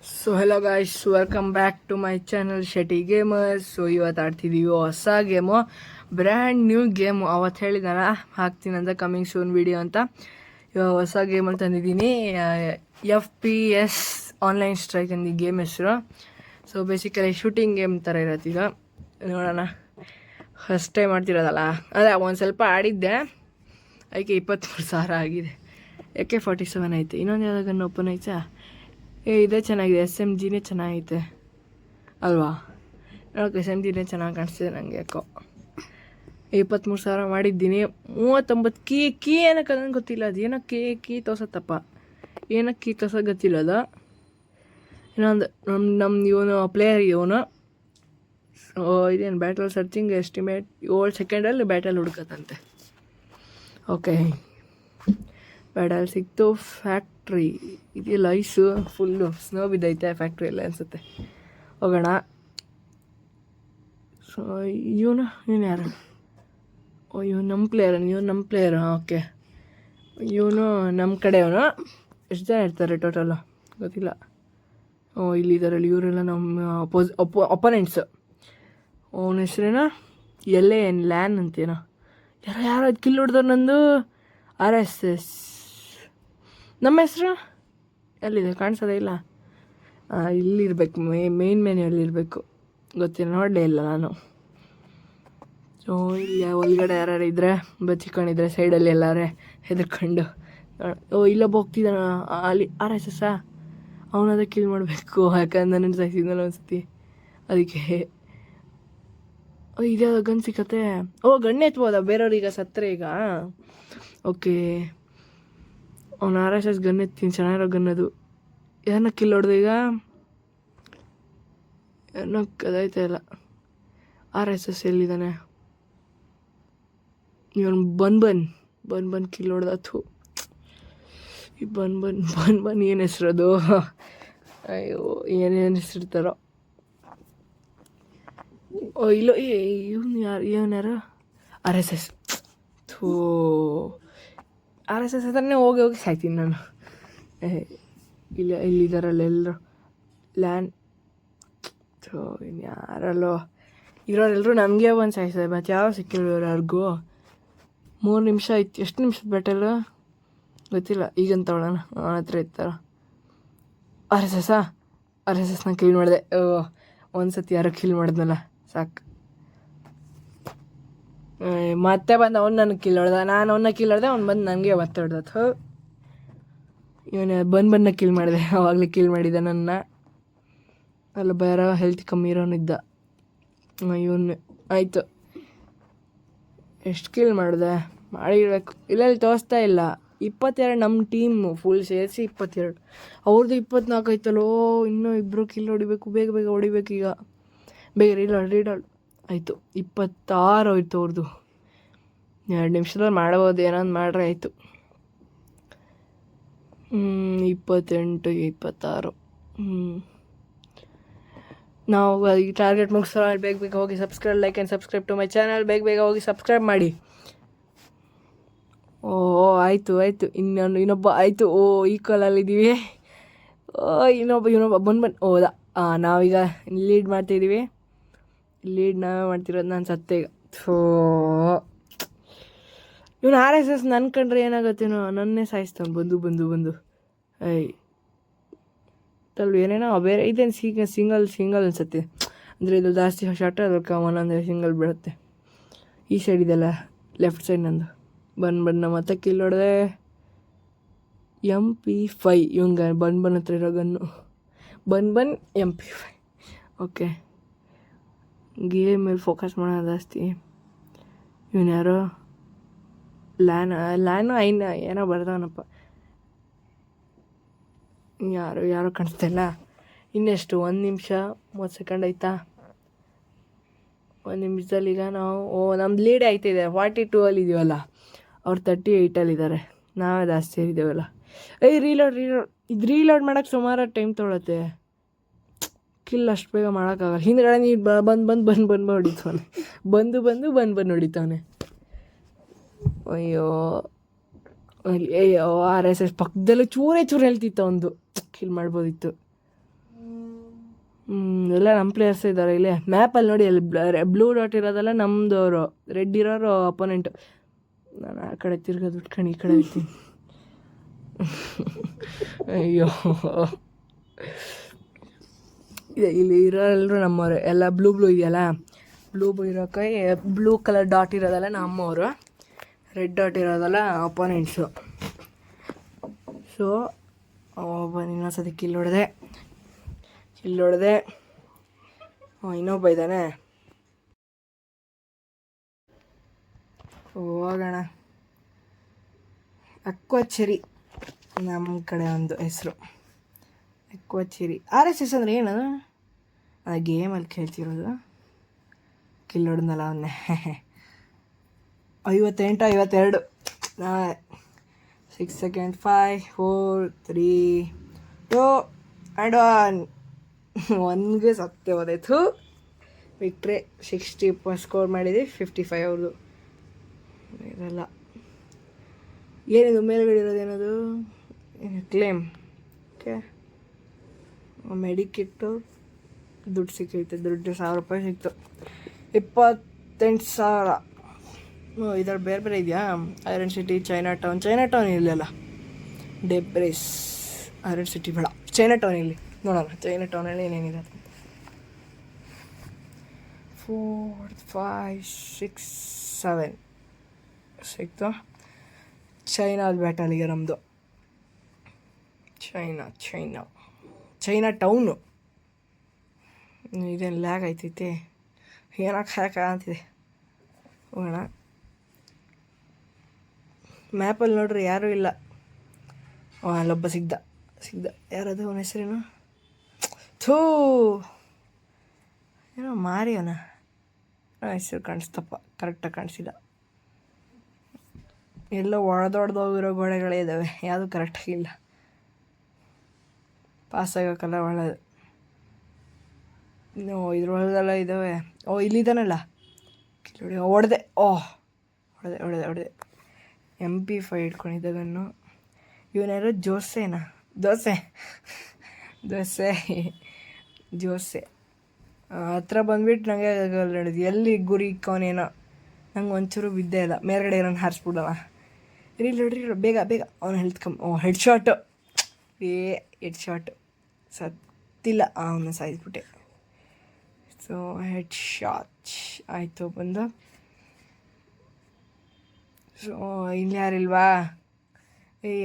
So hello guys, welcome back to my channel Shetty gamers. So ಇವತ್ತು ಆಡ್ತಿದ್ದೀವಿ ಹೊಸ game, brand new game. ಅವತ್ತು ಹೇಳಿದಾನ ಹಾಕ್ತೀನಂತ ಕಮಿಂಗ್ ಸೂನ್ ವಿಡಿಯೋ ಅಂತ. ಇವಾಗ ಹೊಸ ಗೇಮಲ್ಲಿ ತಂದಿದ್ದೀನಿ, FPS ಆನ್ಲೈನ್ ಸ್ಟ್ರೈಕ್ ಅಂತ ಗೇಮ್ ಹೆಸರು. ಸೊ ಬೇಸಿಕಲಿ ಶೂಟಿಂಗ್ ಗೇಮ್ ಥರ ಇರತ್ತೆ. ಈಗ ನೋಡೋಣ, ಫಸ್ಟ್ ಟೈಮ್ ಮಾಡ್ತಿರೋದಲ್ಲ, ಅದೇ ಒಂದು ಸ್ವಲ್ಪ ಆಡಿದ್ದೆ, ಅದಕ್ಕೆ 23,000 ಆಗಿದೆ. AK-47 ಐತೆ. ಇನ್ನೊಂದು ಯಾವುದೋ ಗನ್ ಓಪನ್ ಐತಾ? ಇದೇ ಚೆನ್ನಾಗಿದೆ, SMGನೇ ಚೆನ್ನಾಗೈತೆ ಅಲ್ವಾ? ನೋಡೋಕೆ SMGನೇ ಚೆನ್ನಾಗಿ ಕಾಣಿಸ್ತಿದೆ ನನಗೆ. ಯಾಕೋ 23,000 ಮಾಡಿದ್ದೀನಿ. 39 ಕೀ ಏನಕ್ಕೆ ಅದನ್ನು ಗೊತ್ತಿಲ್ಲ. ಅದು ಏನೋ ಕೀ ತೋರ್ಸತ್ತಪ್ಪ, ಏನಕ್ಕೆ ಕೀ ತೋರ್ಸೋದು ಗೊತ್ತಿಲ್ಲ. ಅದು ಇನ್ನೊಂದು ನಮ್ಮ ಇವನು ಪ್ಲೇಯರ್ ಇವನು. ಸೊ ಇದೇನು ಬ್ಯಾಟಲ್ ಸರ್ಚಿಂಗ್ ಎಸ್ಟಿಮೇಟ್ 7 ಸೆಕೆಂಡಲ್ಲಿ ಬ್ಯಾಟಲ್ ಹುಡ್ಕತ್ತಂತೆ. ಓಕೆ, ಬ್ಯಾಟಲ್ ಸಿಕ್ತು. ಫ್ಯಾಕ್ಟ್ರಿ ಇದೆಯಲ್ಲ, ಐಸು ಫುಲ್ಲು ಸ್ನೋ ಬಿದ್ದೈತೆ ಫ್ಯಾಕ್ಟ್ರಿ ಎಲ್ಲ ಅನಿಸುತ್ತೆ. ಹೋಗೋಣ. ಸೊ ಇವನು ಯಾರು? ಇವನು ನಮ್ಮ ಪ್ಲೇಯರ್. ಓಕೆ, ಇವನು ನಮ್ಮ ಕಡೆಯವನು. ಎಷ್ಟು ಜನ ಇರ್ತಾರೆ ಟೋಟಲು ಗೊತ್ತಿಲ್ಲ. ಇಲ್ಲಿದ್ದಾರಲ್ಲಿ ಇವರೆಲ್ಲ ನಮ್ಮ ಒಪೊನೆಂಟ್ಸು. ಅವನ ಹೆಸ್ರೇನೋ ಲ್ಯಾನ್ ಅಂತೇನೋ. ಯಾರೋ ಅದು ಕಿಲ್ ಹೊಡೆದವ್ರು. ನಂದು RSS. ನಮ್ಮ ಹೆಸ್ರು ಎಲ್ಲಿದೆ? ಕಾಣಿಸೋದೇ ಇಲ್ಲ. ಇಲ್ಲಿರ್ಬೇಕು, ಮೇನ್ ಮೆನ್ಯೂಲ್ಲಿರಬೇಕು. ಗೊತ್ತಿಲ್ಲ, ನೋಡಲೇ ಇಲ್ಲ ನಾನು. ಸೊ ಇಲ್ಲಿ ಒಳಗಡೆ ಯಾರು ಇದ್ದರೆ ಬಚ್ಚಿಕೊಂಡಿದ್ರೆ ಸೈಡಲ್ಲಿ ಎಲ್ಲಾರೆ ಹೆದರ್ಕೊಂಡು. ಇಲ್ಲೊಬ್ಬ ಹೋಗ್ತಿದ್ದಾನ ಅಲ್ಲಿ. RSS ಅವನದ ಕಿಲ್ ಮಾಡಬೇಕು, ಯಾಕಂದ್ರೆ ನನ್ನ ಸಾಯಿಸಿದ್ನಲ್ಲ ಅನಿಸ್ತಿ. ಅದಕ್ಕೆ ಇದ್ಯಾವುದೋ ಗನ್ ಸಿಕ್ಕತ್ತೆ. ಗಣ್ಣು ಎತ್ಬೋದಾ ಬೇರೆಯವ್ರೀಗ ಸತ್ತರೆ ಈಗ? ಓಕೆ, ಅವ್ನು RSS ಗನ್ ಎತ್ತೀನಿ, ಚೆನ್ನಾಗಿರೋ ಗನ್ ಅದು. ಏನೋ ಕಿಲ್ ಹೊಡೆದು ಈಗ ಏನೋ ಕದಾಯ್ತಾ ಇಲ್ಲ. RSS ಎಲ್ಲಿದ್ದಾನೆ ಇವನು? ಬನ್ ಕಿಲ್ ಹೊಡೆದ. ಥೂ, ಈ ಬನ್ ಏನು ಹೆಸ್ರದು? ಅಯ್ಯೋ, ಏನೇನು ಹೆಸರಿರ್ತಾರೋ. ಇಲ್ಲ, ಇವನು ಯಾರು? RSS. ಥೂ, RSS ಹತ್ರನೇ ಹೋಗಿ ಸಾಯ್ತೀನಿ ನಾನು. ಇಲ್ಲಿದ್ದಾರಲ್ಲ ಎಲ್ಲರೂ ಲ್ಯಾನ್. ಥೂ, ಇನ್ನು ಯಾರಲ್ಲೋ ಇರೋರೆಲ್ಲರೂ ನಮಗೆ ಒಂದು ಸಾಯಿಸ್ತಾರೆ. ಮತ್ತು ಯಾವ ಸಿಕ್ಕಿರೋ ಯಾರಿಗೂ. 3 ನಿಮಿಷ ಆಯ್ತು. ಎಷ್ಟು ನಿಮಿಷದ ಬ್ಯಾಟಲು ಗೊತ್ತಿಲ್ಲ. ಈಗಂತ ತೊಗೊಳ್ಳೋಣ, ಅವನ ಹತ್ರ ಇರ್ತಾರ. RSSನ ಕಿಲ್ ಮಾಡಿದೆ. ಒಂದು ಸತಿ ಯಾರೋ ಕಿಲ್ ಮಾಡಿದ್ನಲ್ಲ, ಸಾಕು. ಮತ್ತೆ ಬಂದು ಅವ್ನು ನನಗೆ ಕಿಲ್ ಹೊಡೆದ, ನಾನು ಅವನ್ನ ಕಿಲ್ ಹೊಡೆದೆ, ಅವ್ನು ಬಂದು ನನಗೆ ಮತ್ತೆ ಹೊಡೆದ. ಇವನು ಬನ್ನ ಕಿಲ್ ಮಾಡಿದೆ, ಆವಾಗಲೇ ಕಿಲ್ ಮಾಡಿದ್ದ ನನ್ನ. ಅಲ್ಲ ಬೇರೆ ಹೆಲ್ತ್ ಕಮ್ಮಿ ಇರೋನಿದ್ದ ಇವನು. ಆಯಿತು, ಎಷ್ಟು ಕಿಲ್ ಮಾಡಿದೆ ಮಾಡಿರ್ಬೇಕು. ಇಲ್ಲೆಲ್ಲಿ ತೋರಿಸ್ತಾ ಇಲ್ಲ. 22 ನಮ್ಮ ಟೀಮು ಫುಲ್ ಸೇರಿಸಿ 22. ಅವ್ರದ್ದು 24 ಆಯ್ತಲ್ಲೋ. ಇನ್ನೂ ಇಬ್ಬರು ಕಿಲ್ ಹೊಡಿಬೇಕು, ಬೇಗ ಹೊಡಿಬೇಕು ಈಗ. ಬೇಗ ರೀಡಾಲ್ ಆಯಿತು. 26 ಹೋಯ್ತು ಅವ್ರದ್ದು. 2 ನಿಮಿಷದಲ್ಲಿ ಮಾಡ್ಬೋದು, ಏನೊಂದು ಮಾಡ್ರೆ ಆಯಿತು. 28, 26. ನಾವು ಈ ಟಾರ್ಗೆಟ್ ಮುಗಿಸೋ ಬೇಗ ಹೋಗಿ subscribe, like and subscribe to my channel. ಬೇಗ ಹೋಗಿ ಸಬ್ಸ್ಕ್ರೈಬ್ ಮಾಡಿ. ಆಯಿತು. ಇನ್ನೊಬ್ಬ ಆಯಿತು. ಈಕ್ವಲಲ್ಲಿದ್ದೀವಿ. ಇನ್ನೊಬ್ಬ ಬನ್ ಹೋದ. ನಾವೀಗ ಲೀಡ್ ಮಾಡ್ತಾಯಿದ್ದೀವಿ. ಲೀಡ್ ನಾವೇ ಮಾಡ್ತಿರೋದು. ನಾನು ಸತ್ತೆ ಈಗ. ಥೋ, ಇವನು RSS ನನ್ನ ಕಂಡ್ರೆ ಏನಾಗತ್ತೇನೋ, ನನ್ನೇ ಸಾಯಿಸ್ತಾನೆ ಬಂದು. ಏನೇನೋ ಬೇರೆ ಇದೇನು ಸಿಂಗಲ್ ಅನ್ಸುತ್ತೆ. ಅಂದರೆ ಇದು ಜಾಸ್ತಿ ಶಾರ್ಟ್, ಅದಕ್ಕೆ ಒಂದೊಂದೇ ಸಿಂಗಲ್ ಬೀಳುತ್ತೆ. ಈ ಸೈಡ್ ಇದೆಲ್ಲ ಲೆಫ್ಟ್ ಸೈಡ್ ನಂದು. ಬನ್ನ ಮತ್ತೆ ಕಿಲ್ ಹೊಡೆದೆ. MP5 ಇವನ್ಗೆ ಬನ್ ಹತ್ರ ಇರೋ ಗನ್ನು. ಬನ್ MP5. ಓಕೆ, ಗೇಮ್ ಮೇಲೆ ಫೋಕಸ್ ಮಾಡೋದು ಜಾಸ್ತಿ. ಇವನು ಯಾರೋ ಲ್ಯಾನು ಏನೋ ಬರ್ದವನಪ್ಪ. ಯಾರೋ ಕಾಣಿಸ್ತಾ ಇಲ್ಲ. ಇನ್ನೆಷ್ಟು? 1 ನಿಮಿಷ 30 ಸೆಕೆಂಡ್ ಆಯಿತಾ? 1 ನಿಮಿಷದಲ್ಲಿ ಈಗ ನಾವು ನಮ್ದು ಲೀಡ್ ಆಯ್ತಿದೆ. 42 ಇದೀವಲ್ಲ, ಅವ್ರು 38 ನಾವೇ ಜಾಸ್ತಿ ಇದ್ದೀವಲ್ಲ. ರೀಲೋಡ್ ಇದು ರೀಲೋಡ್ ಮಾಡೋಕ್ಕೆ ಸುಮಾರು ಟೈಮ್ ತೊಗೊಳತ್ತೆ. ಕಿಲ್ ಅಷ್ಟು ಬೇಗ ಮಾಡೋಕ್ಕಾಗಲ್ಲ. ಹಿಂದ್ಗಡೆ ನೀರು ಬಂದು ಹೊಡಿತಾನೆ. ಬಂದು ಹೊಡಿತಾನೆ. ಅಯ್ಯೋ RSS ಪಕ್ಕದಲ್ಲೂ ಚೂರೇ ಹೇಳ್ತಿತ್ತು. ಒಂದು ಕಿಲ್ ಮಾಡ್ಬೋದಿತ್ತು. ಎಲ್ಲ ನಮ್ಮ ಪ್ಲೇಯರ್ಸ್ ಇದ್ದಾರೆ ಇಲ್ಲಿ ಮ್ಯಾಪಲ್ಲಿ ನೋಡಿ, ಅಲ್ಲಿ ಬ್ಲೂ ಡಾಟ್ ಇರೋದೆಲ್ಲ ನಮ್ಮದವರು, ರೆಡ್ ಇರೋರು ಅಪೋನೆಂಟು. ನಾನು ಆ ಕಡೆ ತಿರ್ಗೋದು ಉಟ್ಕೊಂಡು ಈ ಕಡೆ ಇರ್ತೀನಿ. ಅಯ್ಯೋ, ಇಲ್ಲಿ ಇರೋಲ್ಲರೂ ನಮ್ಮವ್ರೆ, ಎಲ್ಲ ಬ್ಲೂ ಇದೆಯಲ್ಲ, ಬ್ಲೂ ಇರೋಕೆ ಬ್ಲೂ ಕಲರ್ ಡಾಟ್ ಇರೋದೆಲ್ಲ ನಮ್ಮವರು, ರೆಡ್ ಡಾಟ್ ಇರೋದೆಲ್ಲ ಅಪೋನೆಂಟ್ಸು. ಸೊ ಇನ್ನೊಂದ್ಸತಿ ಕಿಲ್ ಹೊಡೆದೆ. ಇನ್ನೊಬ್ಬ ಇದ್ದಾನೆ, ಹೋಗೋಣ. ಅಕ್ವಾಚೆರಿ ನಮ್ಮ ಕಡೆ ಒಂದು ಹೆಸರು, ಅಕ್ವಾಚೆರಿ. RSS ಅಂದರೆ ಏನು? ಆ ಗೇಮಲ್ಲಿ ಕೇಳ್ತಿರೋದು. ಕಿಲ್ ಹೊಡೆದ್ನಲ್ಲ ಅವನ್ನೇ. 58-52. 6 seconds. 5 4 3 2 and 1. ಒನ್ಗೆ ಸತ್ತೆ ಹೋದಾಯ್ತು. ವಿಕ್ಟ್ರಿ 60 ಸ್ಕೋರ್ ಮಾಡಿದ್ವಿ. 55 ಅವ್ರದ್ದು. ಇದೆಲ್ಲ ಏನಿದು ಮೇಲ್ಗಡೆ ಇರೋದೇನದು? ಕ್ಲೇಮ್. ಓಕೆ, ಮೆಡಿಕಿಟ್ಟು ದುಡ್ಡು ಸಿಕ್ಕೈತೆ. ದುಡ್ಡು 1000 ರೂಪಾಯಿ ಸಿಕ್ತು. 28,000. ಇದ್ರಲ್ಲಿ ಬೇರೆ ಇದೆಯಾ? ಐರನ್ ಸಿಟಿ, ಚೈನಾ ಟೌನ್ ಇರಲಿಲ್ಲ. ಡೆಬ್ರೇಸ್, ಐರನ್ ಸಿಟಿ ಬೇಡ, ಚೈನಾ ಟೌನ್ ಇಲ್ಲಿ ನೋಡೋಣ. ಚೈನಾ ಟೌನಲ್ಲಿ ಏನೇನಿದೆ? 4 5 6 7 ಸಿಕ್ತು. ಚೈನಾದ ಬ್ಯಾಟಲಿಗೆ ನಮ್ಮದು. China town. ಇದೇನು ಲ್ಯಾಗ್ ಆಯ್ತೈತೆ, ಏನಕ್ಕೆ ಅಂತಿದೆ. ಹೋಗೋಣ. ಮ್ಯಾಪಲ್ಲಿ ನೋಡ್ರಿ ಯಾರೂ ಇಲ್ಲ. ಅಲ್ಲೊಬ್ಬ ಸಿಗ್ದ. ಯಾರದು? ಅವನ ಹೆಸರೇನು? ಏನೋ ಮಾರಿಯವನ ಹೆಸರು ಕಾಣಿಸ್ತಪ್ಪ, ಕರೆಕ್ಟಾಗಿ ಕಾಣಿಸಿಲ್ಲ. ಎಲ್ಲೋ ಒಡೆದೋಗಿರೋ ಗೋಡೆಗಳೇ ಇದ್ದಾವೆ, ಯಾವುದೂ ಕರೆಕ್ಟಾಗಿಲ್ಲ. ಪಾಸ್ ಆಗೋಕ್ಕಲ್ಲ ಒಳ್ಳೆಯದು. ಇದ್ರೊಳಗೆಲ್ಲ ಇದ್ದಾವೆ. ಇಲ್ಲಿದ್ದಾನಲ್ಲ, ಹೊಡೆದೆ. ಹೊಡೆದೆ. MP5 ಇಟ್ಕೊಂಡಿದ್ದಾಗನ್ನು. ಇವನ್ಯಾರು? ಜೋಸೆನಾ? ಜೋಸೆ ಹತ್ರ ಬಂದ್ಬಿಟ್ಟು ನನಗೆ ನಡೆದು ಎಲ್ಲಿ ಗುರಿ ಇಕ್ಕವನೇನೋ. ನಂಗೆ ಒಂಚೂರು ಬಿದ್ದೇ ಇಲ್ಲ. ಮೇಲ್ಗಡೆ ಇರೋನು ಹಾರಿಸ್ಬಿಡೋಣ. ನೋಡ್ರಿ ಬೇಗ ಅವನು ಹೆಡ್ ಶಾಟು. ಹೆಡ್ ಶಾಟ್ ಸತ್ತಿಲ್ಲ, ಅವನು ಸಾಯಿಸ್ಬಿಟ್ಟೆ. ಸೊ ಹೆಡ್ ಶಾಟ್ ಆಯಿತು ಬಂದು. ಸೊ ಇಲ್ಲಿ ಯಾರಿಲ್ವಾ?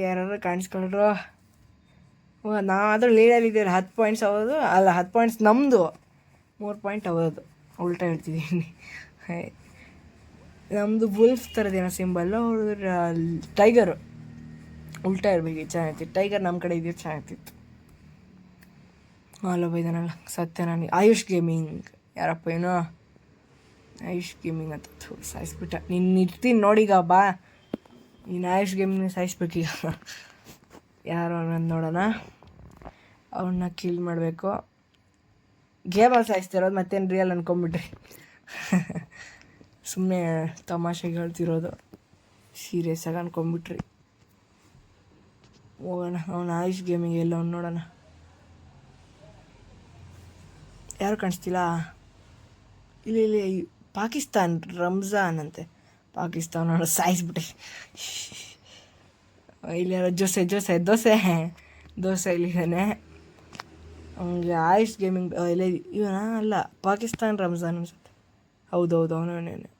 ಯಾರು ಕಾಣಿಸ್ಕೊಂಡ್ರು? ನಾವಾದರೂ ಲೀಡಲ್ಲಿದ್ದೀವಿ. 10 ಪಾಯಿಂಟ್ಸ್ ಆಗೋದು ಅಲ್ಲ, 10 ಪಾಯಿಂಟ್ಸ್ ನಮ್ಮದು, 3 ಪಾಯಿಂಟ್ ಆಗೋದು. ಉಲ್ಟಾ ಹೇಳ್ತಿದ್ದೀನಿ. ನಮ್ಮದು ವುಲ್ಫ್ ಥರದ್ದೇನೋ ಸಿಂಬಲ್ಲು, ಅವ್ರದ್ದು ಟೈಗರು. ಉಲ್ಟಾ ಇರಬೇಕು, ಚೆನ್ನಾಗಿತ್ತು. ಟೈಗರ್ ನಮ್ಮ ಕಡೆ ಇದೆಯೋ ಚೆನ್ನಾಗಿತ್ತು. ಅಲ್ಲೊಬ್ಬ ಇದ್ದಾನಲ್ಲ, ಸತ್ಯ ನನಗೆ. ಆಯುಷ್ ಗೇಮಿಂಗ್. ಯಾರಪ್ಪ ಏನೋ ಆಯುಷ್ ಗೇಮಿಂಗ್ ಅಂತ ಸಾಯಿಸ್ಬಿಟ್ಟ. ಇರ್ತೀನಿ ನೋಡೀಗ, ಬಾ. ನೀನು ಆಯುಷ್ ಗೇಮಿಂಗ್ ಸಾಯಿಸ್ಬೇಕೀಗ. ಯಾರೋ ನಾನು ನೋಡೋಣ. ಅವನ್ನ ಕಿಲ್ ಮಾಡಬೇಕು. ಗೇಮಲ್ಲಿ ಸಾಯಿಸ್ತಿರೋದು, ಮತ್ತೇನು ರಿಯಲ್ ಅಂದ್ಕೊಂಬಿಟ್ರಿ. ಸುಮ್ಮನೆ ತಮಾಷೆಗೆ ಹೇಳ್ತಿರೋದು, ಸೀರಿಯಸ್ ಆಗಿ ಅಂದ್ಕೊಂಬಿಟ್ರಿ. ಹೋಗೋಣ. ಅವನು ಆಯುಷ್ ಗೇಮಿಂಗ್ ಎಲ್ಲ ಅವ್ನು ನೋಡೋಣ. ಯಾರು ಕಾಣಿಸ್ತಿಲ್ಲ? ಇಲ್ಲಿ ಪಾಕಿಸ್ತಾನ್, ರಂಜಾನ್ ಅಂತೆ. ಪಾಕಿಸ್ತಾನ ನೋಡೋ ಸಾಯಿಸ್ಬಿಟ್ಟೆ. ಇಲ್ಲಿ ಯಾರೋ ದೋಸೆ ಇಲ್ಲಿದ್ದಾನೆ. ಅವನಿಗೆ ಆಯುಷ್ ಗೇಮಿಂಗ್ ಇಲ್ಲ ಇವನ ಅಲ್ಲ, ಪಾಕಿಸ್ತಾನ್ ರಂಜಾನ್ ಅನ್ಸುತ್ತೆ. ಹೌದು ಅವನೇನೆ.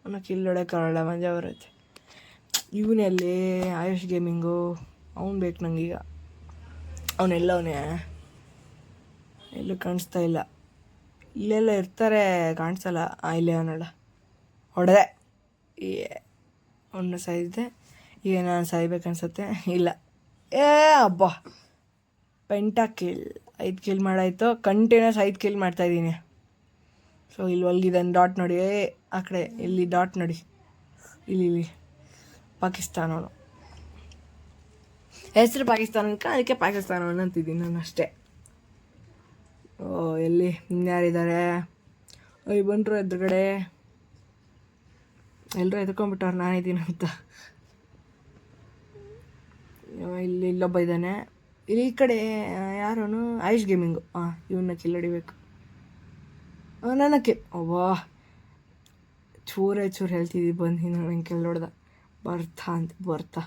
ಅವನ ಕಿಲ್ ಹೊಡೆಯೋಕ್ಕಾಗಲ್ಲ, ಮಜಾ ಬರುತ್ತೆ. ಇವನಲ್ಲಿ ಆಯುಷ್ ಗೇಮಿಂಗು ಅವನು ಬೇಕು ನಂಗೀಗ. ಅವನೆಲ್ಲವನೇ ಎಲ್ಲೂ ಕಾಣಿಸ್ತಾ ಇಲ್ಲ. ಇಲ್ಲೆಲ್ಲ ಇರ್ತಾರೆ, ಕಾಣಿಸಲ್ಲ. ಇಲ್ಲೇ ಅವನಲ್ಲ, ಹೊಡೆದೆ. ಅವನ್ನ ಸಾಯಿಸಿದೆ. ಈಗ ನಾನು ಸಾಯ್ಬೇಕನ್ಸುತ್ತೆ. ಇಲ್ಲ, ಹಬ್ಬ ಪೆಂಟಾ ಕಿಲ್. 5 ಕಿಲ್ ಮಾಡಾಯಿತು. ಕಂಟಿನ್ಯೂಸ್ 5 ಕಿಲ್ ಮಾಡ್ತಾಯಿದ್ದೀನಿ. ಸೊ ಇಲ್ಲಿ ಒಲ್ಗಿದ್ದಾನೆ. ಡಾಟ್ ನೋಡಿ, ಆ ಕಡೆ ಇಲ್ಲಿ ಡಾಟ್ ನೋಡಿ, ಇಲ್ಲಿ ಪಾಕಿಸ್ತಾನವನು. ಹೆಸರು ಪಾಕಿಸ್ತಾನ ಅದಕ್ಕೆ ಪಾಕಿಸ್ತಾನವನು ಅಂತಿದ್ದೀನಿ ನಾನು ಅಷ್ಟೇ. ಎಲ್ಲಿ ಇನ್ಯಾರಿದ್ದಾರೆ? ಬಂದರು ಎದುರುಗಡೆ. ಎಲ್ಲರೂ ಎದ್ಕೊಂಡ್ಬಿಟ್ಟವ್ರು ನಾನಿದ್ದೀನಿ ಅಂತ. ಇಲ್ಲೊಬ್ಬ ಇದ್ದಾನೆ. ಇಲ್ಲಿ ಈ ಕಡೆ ಯಾರೋನು ಆಯುಷ್ ಗೇಮಿಂಗು ಇವನ್ನ ಕಿಲ್ ಹೊಡಿಬೇಕು. ನನಗೆ ಅವ್ವಾ ಚೂರೇ ಚೂರು ಹೇಳ್ತಿದ್ದಿ ಬಂದು ನಂಗೆ ಕೆಲ್ ಹೊಡ್ದ ಬರ್ತಾ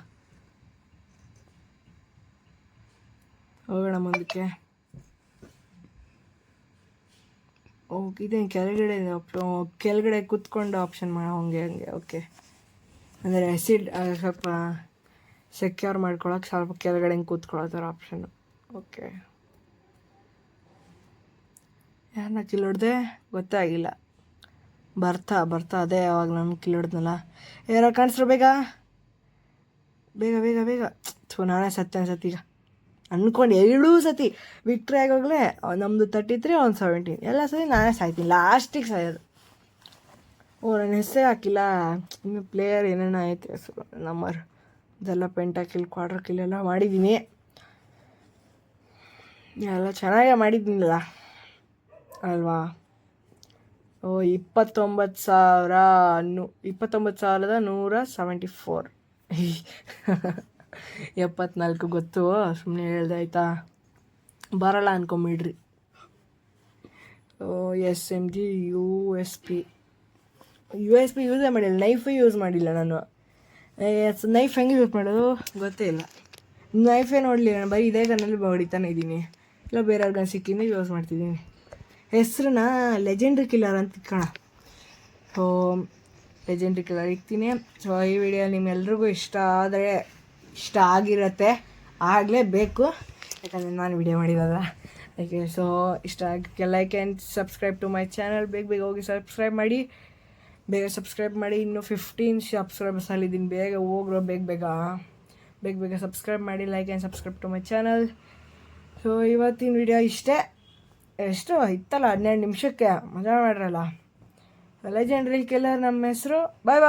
ಹೋಗೋಣ ಮುಂದಕ್ಕೆ. ಇದೇನು ಕೆಳಗಡೆ ಕೂತ್ಕೊಂಡು ಆಪ್ಷನ್ ಮಾಡೋ ಹಂಗೆ ಓಕೆ. ಅಂದರೆ ಆ್ಯಸಿಡ್ ಸ್ವಲ್ಪ ಸೆಕ್ಯೂರ್ ಮಾಡ್ಕೊಳಕ್ಕೆ ಸ್ವಲ್ಪ ಕೆಳಗಡೆ ಹಿಂಗೆ ಕೂತ್ಕೊಳ್ಳೋ ಥರ ಆಪ್ಷನ್ನು. ಓಕೆ, ಯಾರನ್ನ ಕಿಲ್ ಹೊಡೆದೆ ಗೊತ್ತಾಗಿಲ್ಲ. ಬರ್ತಾ ಅದೇ ಯಾವಾಗ ನಾನು ಕಿಲ್ ಹೊಡೆದ್ನಲ್ಲ. ಯಾರೋ ಕಾಣಿಸ್ರು ಬೇಗ ನಾನೇ ಸತ್ಯ ಅನ್ಸತ್ತಿ. ಈಗ ಅಂದ್ಕೊಂಡು 2 ಸತಿ ವಿಕ್ಟ್ರಿ ಆಗೋಗ್ಲೇ ನಮ್ಮದು 33 ಅವ್ನು 17 ಎಲ್ಲ ಸರಿ ನಾನೇ ಸಾಯ್ತೀನಿ, ಲಾಸ್ಟಿಗೆ ಸಾಯೋದು. ನನ್ನ ಹೆಸರೇ ಹಾಕಿಲ್ಲ, ಇನ್ನು ಪ್ಲೇಯರ್ ಏನೇನೋ ಐತೆ ಹೆಸರು ನಂಬರ್ ಇದೆಲ್ಲ ಪೆಂಟಾಕಿಲ್ ಕ್ವಾರ್ಟರ್ ಕಿಲ್ ಎಲ್ಲ ಮಾಡಿದ್ದೀನಿ, ಎಲ್ಲ ಚೆನ್ನಾಗೇ ಮಾಡಿದ್ದೀನಿಲ್ಲ ಅಲ್ವಾ. 29,174 74 ಗೊತ್ತು, ಸುಮ್ಮನೆ ಹೇಳ್ದೆ ಆಯಿತಾ, ಬರಲ್ಲ ಅನ್ಕೊಂಬಿಡ್ರಿ. SMG USP ಯೂಸೇ ಮಾಡಿಲ್ಲ, ನೈಫು ಯೂಸ್ ಮಾಡಿಲ್ಲ ನಾನು. ನೈಫ್ ಹೆಂಗೆ ಯೂಸ್ ಮಾಡೋದು ಗೊತ್ತೇ ಇಲ್ಲ, ನೈಫೇ ನೋಡಲಿಲ್ಲ ನಾನು, ಬರೀ ಇದೇ ಗನ್ನಲ್ಲಿ ಹೊಡಿತಾನೆ ಇದ್ದೀನಿ, ಇಲ್ಲ ಬೇರೆಯವ್ರ ಗನ್ ಸಿಕ್ಕಿಂದ ಯೂಸ್ ಮಾಡ್ತಿದ್ದೀನಿ. ಹೆಸ್ರನ್ನ ಲೆಜೆಂಡ್ರಿ ಕಿಲ್ಲರ್ ಅಂತ ಇಟ್ಕೋಣ. ಲೆಜೆಂಡ್ರಿ ಕಿಲ್ಲರ್ ಇಕ್ತೀನಿ. ಸೊ ಈ ವಿಡಿಯೋ ನಿಮ್ಮೆಲ್ರಿಗೂ ಇಷ್ಟ ಆಗಿರುತ್ತೆ, ಆಗಲೇಬೇಕು, ಯಾಕಂದರೆ ನಾನು ವಿಡಿಯೋ ಮಾಡಿರೋದ. ಓಕೆ, ಸೊ ಇಷ್ಟ ಆಗಕ್ಕೆ like and subscribe to my channel. ಬೇಗ ಹೋಗಿ ಸಬ್ಸ್ಕ್ರೈಬ್ ಮಾಡಿ, ಇನ್ನೂ 15 ಸಬ್ಸ್ಕ್ರೈಬರ್ಸಲ್ಲಿದ್ದೀನಿ, ಬೇಗ ಹೋಗ್ರೋ, ಬೇಗ ಸಬ್ಸ್ಕ್ರೈಬ್ ಮಾಡಿ, like and subscribe to my channel. So ಇವತ್ತಿನ ವಿಡಿಯೋ ಇಷ್ಟೇ. ಎಷ್ಟು ಇತ್ತಲ್ಲ 12 ನಿಮಿಷಕ್ಕೆ ಮಜಾ ಮಾಡ್ರಲ್ಲ. ಲೆಜೆಂಡ್ರಿ ಕಿಲ್ಲರ್ ನಮ್ಮ ಹೆಸರು. ಬಾಯ್.